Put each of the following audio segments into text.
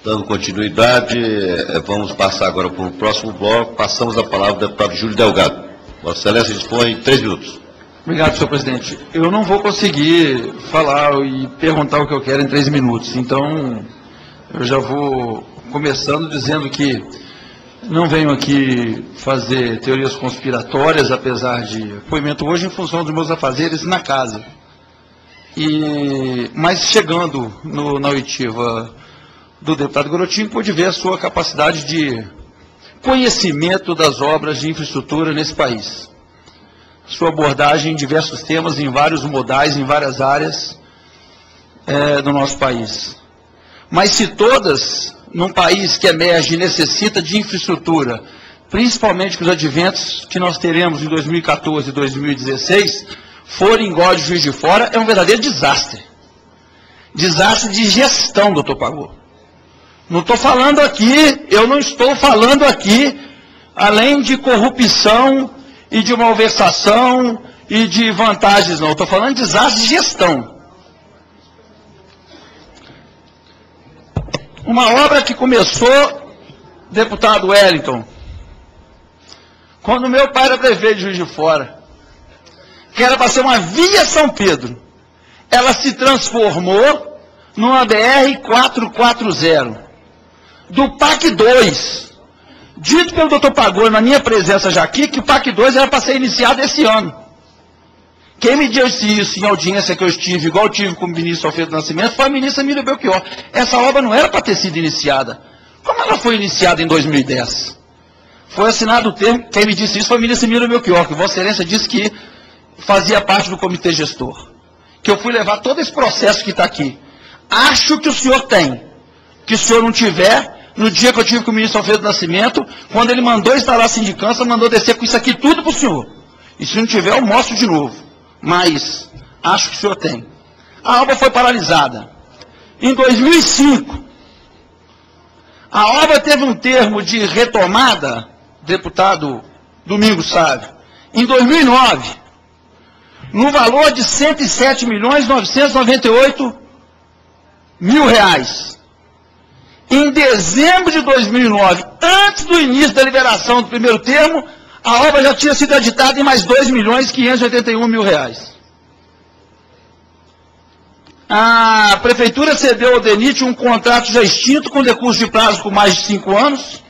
Dando continuidade, vamos passar agora para o próximo bloco. Passamos a palavra ao deputado Júlio Delgado. Vossa Excelência dispõe 3 minutos. Obrigado, senhor presidente. Eu não vou conseguir falar e perguntar o que eu quero em 3 minutos, então eu já vou começando dizendo que não venho aqui fazer teorias conspiratórias, apesar de depoimento hoje em função dos meus afazeres na casa. Mas chegando na oitiva do deputado Garotinho, pude ver a sua capacidade de conhecimento das obras de infraestrutura nesse país. Sua abordagem em diversos temas, em vários modais, em várias áreas do nosso país. Mas se todas, num país que emerge e necessita de infraestrutura, principalmente com os adventos que nós teremos em 2014 e 2016, forem igual de Juiz de Fora, é um verdadeiro desastre. Desastre de gestão, doutor Pagô. Não estou falando aqui, eu não estou falando aqui, além de corrupção e de malversação e de vantagens, não. Estou falando de desastre de gestão. Uma obra que começou, deputado Wellington, quando meu pai era prefeito de Juiz de Fora, que era para ser uma via São Pedro, ela se transformou numa BR-440, do PAC 2, dito pelo doutor Pagô, na minha presença já aqui, que o PAC 2 era para ser iniciado esse ano. Quem me disse isso em audiência que eu estive, igual eu tive com o ministro Alfredo Nascimento, foi a ministra Emília Belchior. Essa obra não era para ter sido iniciada. Como ela foi iniciada em 2010? Foi assinado o termo, quem me disse isso foi a ministra Emília Belchior, que Vossa Excelência disse que fazia parte do comitê gestor. Que eu fui levar todo esse processo que está aqui. Acho que o senhor tem. Que se o senhor não tiver, no dia que eu tive com o ministro Alfredo Nascimento, quando ele mandou instalar a sindicância, mandou descer com isso aqui tudo para o senhor. E se não tiver, eu mostro de novo. Mas acho que o senhor tem. A obra foi paralisada. Em 2005, a obra teve um termo de retomada, deputado Domingos Sávio, em 2009, no valor de R$ 107.998.000. Em dezembro de 2009, antes do início da liberação do primeiro termo, a obra já tinha sido editada em mais R$ 2.581.000. A prefeitura cedeu ao DENIT um contrato já extinto, com decurso de prazo por mais de 5 anos,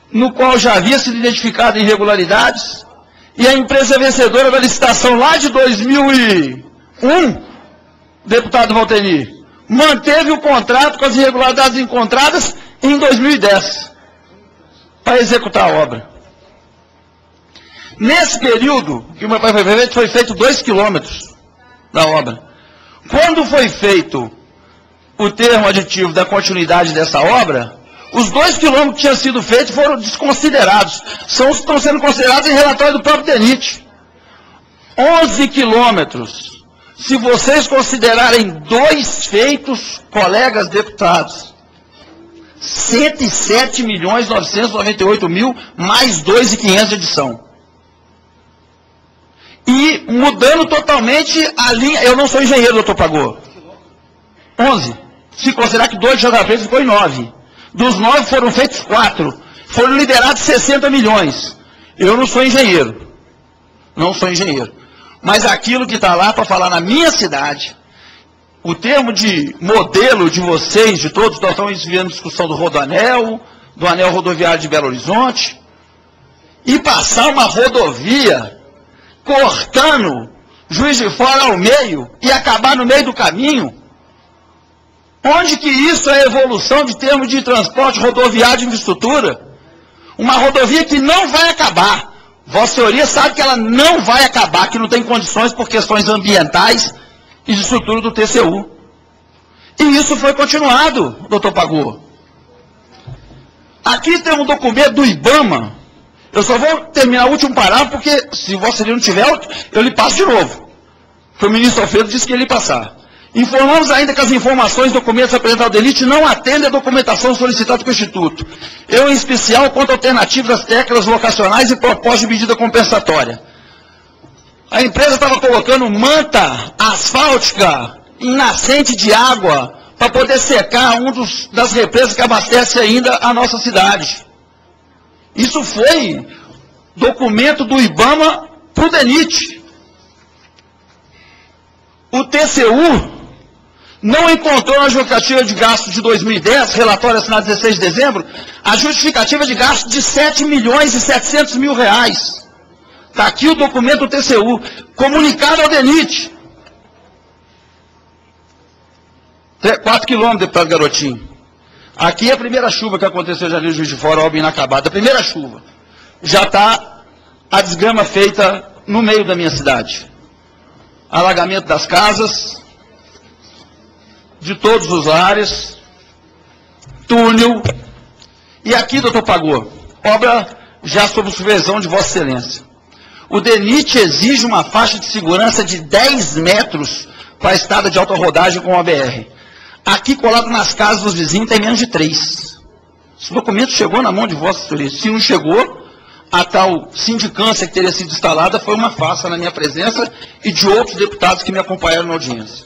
no qual já havia sido identificado irregularidades, e a empresa vencedora da licitação lá de 2001, deputado Valtenir, manteve o contrato com as irregularidades encontradas em 2010, para executar a obra. Nesse período, que o meu pai foi prefeito, foi feito 2 quilômetros da obra. Quando foi feito o termo aditivo da continuidade dessa obra, os 2 quilômetros que tinham sido feitos foram desconsiderados. Estão sendo considerados em relatório do próprio DENIT. 11 quilômetros. Se vocês considerarem 2 feitos, colegas deputados, R$ 107.998.000 mais 2.500 de edição. E mudando totalmente a linha, eu não sou engenheiro, doutor Pagô. 11. Se considerar que 2 já estavam feitos, ficou em 9. Dos 9 foram feitos 4. Foram liberados 60 milhões. Eu não sou engenheiro. Não sou engenheiro. Mas aquilo que está lá para falar na minha cidade, o termo de modelo de vocês, de todos, nós estamos vendo discussão do Rodoanel, do anel rodoviário de Belo Horizonte, e passar uma rodovia cortando Juiz de Fora ao meio e acabar no meio do caminho. Onde que isso é evolução de termos de transporte rodoviário de infraestrutura? Uma rodovia que não vai acabar. Vossa Senhoria sabe que ela não vai acabar, que não tem condições por questões ambientais e de estrutura do TCU. E isso foi continuado, doutor Pagô. Aqui tem um documento do IBAMA. Eu só vou terminar o último parágrafo, porque se Vossa Senhoria não tiver, eu lhe passo de novo. Porque o ministro Alfredo disse que ia lhe passar. Informamos ainda que as informações e documentos apresentados ao DENIT não atendem à documentação solicitada pelo Instituto. Eu, em especial, quanto à alternativa das técnicas locacionais e proposta de medida compensatória. A empresa estava colocando manta asfáltica em nascente de água para poder secar das represas que abastece ainda a nossa cidade. Isso foi documento do IBAMA para o DENIT. O TCU não encontrou na justificativa de gasto de 2010, relatório assinado 16 de dezembro, a justificativa de gasto de 7.700.000 reais. Está aqui o documento do TCU, comunicado ao DENIT. 4 quilômetros, deputado Garotinho. Aqui é a primeira chuva que aconteceu já ali no Juiz de Fora, obra inacabada. A primeira chuva. Já está a desgrama feita no meio da minha cidade. Alagamento das casas, de todos os lares, túnel. E aqui, doutor Pagô, obra já sob supervisão de Vossa Excelência. O DENIT exige uma faixa de segurança de 10 metros para a estrada de alta rodagem com a BR. Aqui, colado nas casas dos vizinhos, tem menos de 3. Esse documento chegou na mão de Vossa Excelência. Se não chegou, a tal sindicância que teria sido instalada foi uma farsa na minha presença e de outros deputados que me acompanharam na audiência.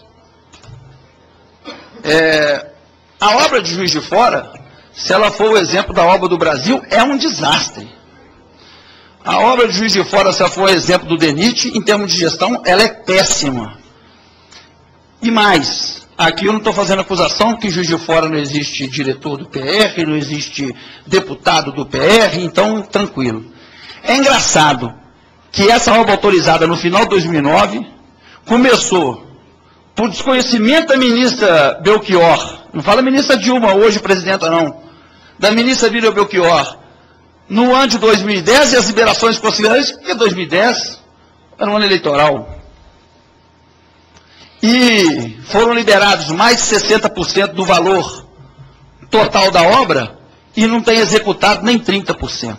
A obra de Juiz de Fora, se ela for o exemplo da obra do Brasil, é um desastre. A obra de Juiz de Fora, se ela for o exemplo do DENIT, em termos de gestão, ela é péssima. E mais, aqui eu não estou fazendo acusação que em Juiz de Fora não existe diretor do PR, não existe deputado do PR, então tranquilo. É engraçado que essa obra autorizada no final de 2009 começou por desconhecimento da ministra Belchior, não fala ministra Dilma hoje, presidenta não, da ministra Lídia Belchior, no ano de 2010 e as liberações consideradas, porque 2010 era um ano eleitoral. E foram liberados mais de 60% do valor total da obra e não tem executado nem 30%.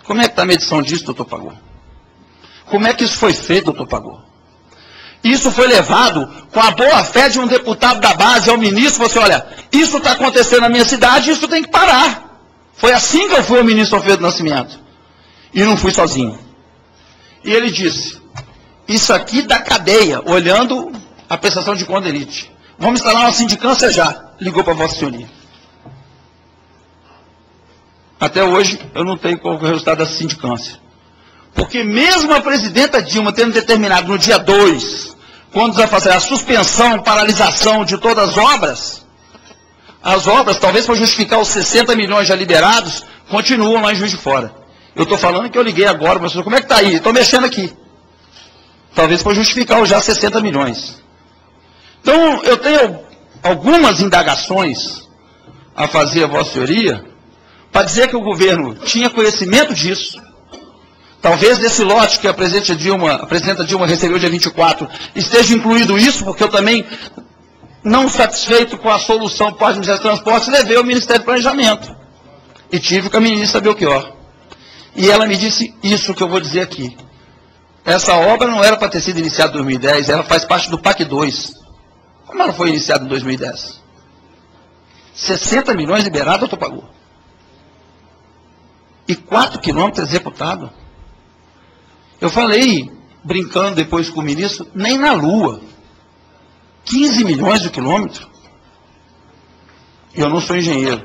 Como é que está a medição disso, doutor Pagô? Como é que isso foi feito, doutor Pagô? Isso foi levado com a boa-fé de um deputado da base ao ministro, falou assim, olha, isso está acontecendo na minha cidade, isso tem que parar. Foi assim que eu fui ao ministro Alfredo Nascimento. E não fui sozinho. E ele disse, isso aqui dá cadeia, olhando a prestação de conta do DENIT. Vamos instalar uma sindicância já. Ligou para Vossa Senhoria. Até hoje, eu não tenho qual é o resultado dessa sindicância. Porque mesmo a presidenta Dilma tendo determinado no dia 2, quando vai fazer a suspensão, paralisação de todas as obras, talvez para justificar os 60 milhões já liberados, continuam lá em Juiz de Fora. Eu estou falando que eu liguei agora, mas como é que está aí? Estou mexendo aqui. Talvez para justificar os já 60 milhões. Então, eu tenho algumas indagações a fazer a Vossa Senhoria, para dizer que o governo tinha conhecimento disso. Talvez nesse lote que a presidenta Dilma recebeu dia 24, esteja incluído isso, porque eu também, não satisfeito com a solução para o Ministério do Transporte, levei ao Ministério do Planejamento. E tive com a ministra Belchior. E ela me disse isso que eu vou dizer aqui. Essa obra não era para ter sido iniciada em 2010, ela faz parte do PAC 2. Como ela foi iniciada em 2010? 60 milhões liberados, doutor Pagô. E 4 quilômetros executados. Eu falei, brincando depois com o ministro, nem na Lua. 15 milhões de quilômetros. Eu não sou engenheiro.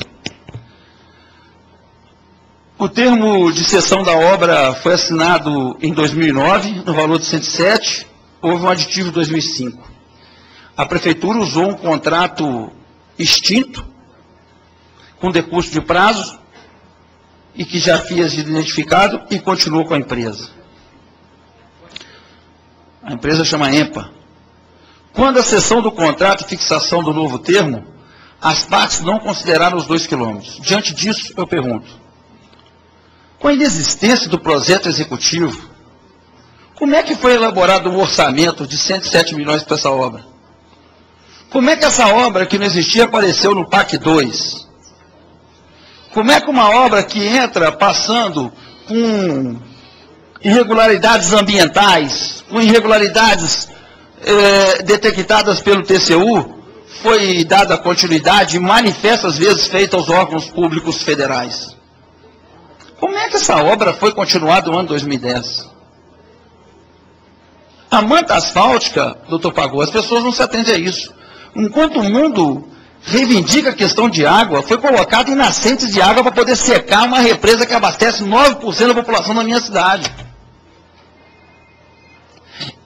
O termo de cessão da obra foi assinado em 2009, no valor de 107, houve um aditivo em 2005. A prefeitura usou um contrato extinto, com decurso de prazo, e que já havia sido identificado, e continuou com a empresa. A empresa chama EMPA. Quando a cessão do contrato e fixação do novo termo, as partes não consideraram os 2 quilômetros. Diante disso, eu pergunto, com a inexistência do projeto executivo, como é que foi elaborado um orçamento de 107 milhões para essa obra? Como é que essa obra que não existia apareceu no PAC 2? Como é que uma obra que entra passando com irregularidades ambientais, com irregularidades detectadas pelo TCU, foi dada continuidade, manifestas vezes feita aos órgãos públicos federais? Como é que essa obra foi continuada no ano 2010? A manta asfáltica, doutor Pagô, as pessoas não se atendem a isso. Enquanto o mundo reivindica a questão de água, foi colocado em nascentes de água para poder secar uma represa que abastece 9% da população da minha cidade.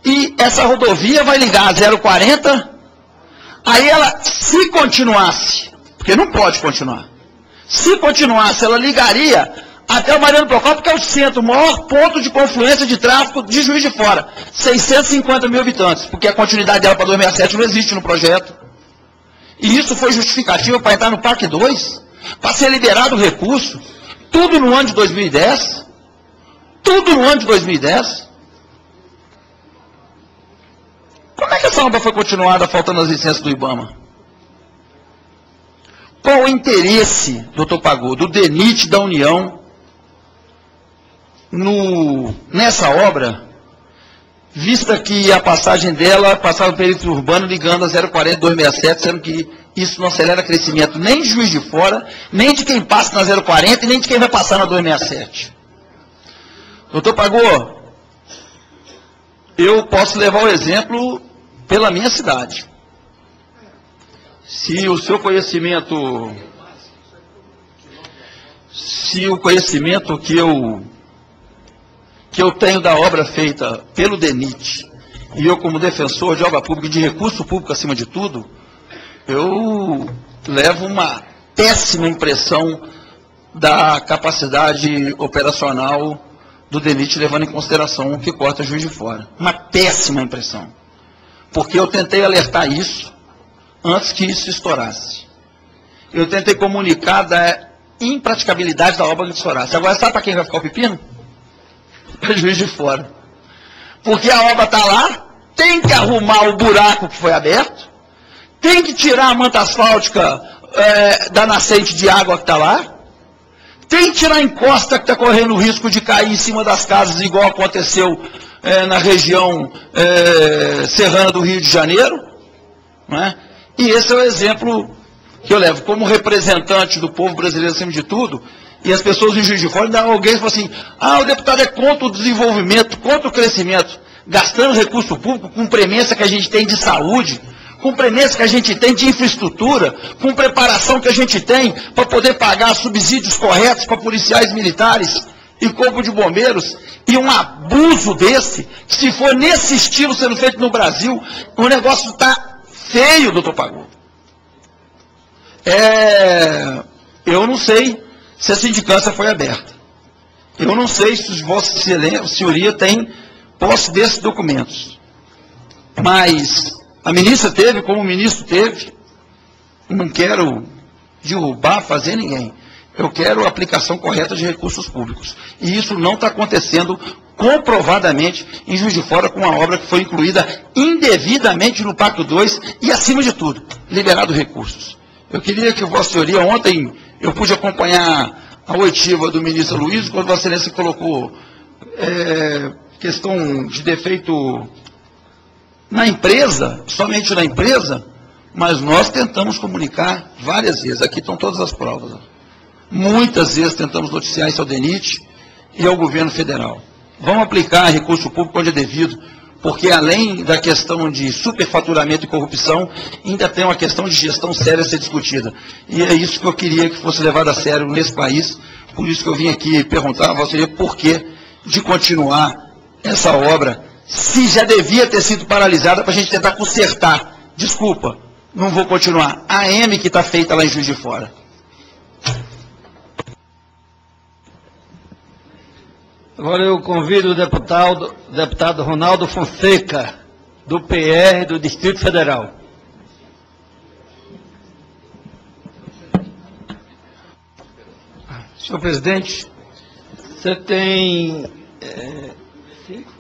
E essa rodovia vai ligar a 040, aí ela, se continuasse, porque não pode continuar, se continuasse, ela ligaria até o Mariano Procópio, que é o centro, o maior ponto de confluência de tráfego de Juiz de Fora. 650 mil habitantes, porque a continuidade dela para 2067 não existe no projeto. E isso foi justificativo para entrar no Parque 2, para ser liberado o recurso, tudo no ano de 2010, tudo no ano de 2010. Como é que essa obra foi continuada faltando as licenças do IBAMA? Qual o interesse, doutor Pagô, do DENIT da União nessa obra, vista que a passagem dela passava no perímetro urbano ligando a 040 267, sendo que isso não acelera crescimento nem de Juiz de Fora, nem de quem passa na 040 e nem de quem vai passar na 267. Doutor Pagô, eu posso levar o exemplo pela minha cidade. Se o seu conhecimento, o conhecimento que eu tenho da obra feita pelo DENIT, e eu como defensor de obra pública e de recurso público acima de tudo, eu levo uma péssima impressão da capacidade operacional do DENIT, levando em consideração o que corta Juiz de Fora. Uma péssima impressão. Porque eu tentei alertar isso antes que isso estourasse. Eu tentei comunicar da impraticabilidade da obra que estourasse. Agora, sabe para quem vai ficar o pepino? Para Juiz de Fora. Porque a obra está lá, tem que arrumar o buraco que foi aberto, tem que tirar a manta asfáltica da nascente de água que está lá, tem que tirar a encosta que está correndo o risco de cair em cima das casas, igual aconteceu na região serrana do Rio de Janeiro. Não é? E esse é o exemplo que eu levo como representante do povo brasileiro acima de tudo. E as pessoas em Juiz de Fora, ainda alguém fala assim, o deputado é contra o desenvolvimento, contra o crescimento, gastando recurso público com premessa que a gente tem de saúde, com premessa que a gente tem de infraestrutura, com preparação que a gente tem para poder pagar subsídios corretos para policiais militares e corpo de bombeiros, e um abuso desse, que se for nesse estilo sendo feito no Brasil, o negócio está feio, doutor Pagô. Eu não sei se a sindicância foi aberta. Eu não sei se Vossa Senhoria tem posse desses documentos. Mas a ministra teve, como o ministro teve. Não quero derrubar, fazer ninguém. Eu quero a aplicação correta de recursos públicos. E isso não está acontecendo comprovadamente em Juiz de Fora, com a obra que foi incluída indevidamente no Pacto 2 e, acima de tudo, liberado recursos. Eu queria que Vossa Senhoria, ontem eu pude acompanhar a oitiva do ministro Luiz, quando Vossa Excelência colocou questão de defeito na empresa, somente na empresa, mas nós tentamos comunicar várias vezes, aqui estão todas as provas. Muitas vezes tentamos noticiar isso ao DENIT e ao governo federal. Vamos aplicar recurso público onde é devido, porque além da questão de superfaturamento e corrupção, ainda tem uma questão de gestão séria a ser discutida. E é isso que eu queria que fosse levado a sério nesse país, por isso que eu vim aqui perguntar a você por que de continuar essa obra, se já devia ter sido paralisada para a gente tentar consertar. Desculpa, não vou continuar. A M que está feita lá em Juiz de Fora. Agora eu convido o deputado Ronaldo Fonseca, do PR do Distrito Federal. Senhor presidente, Você tem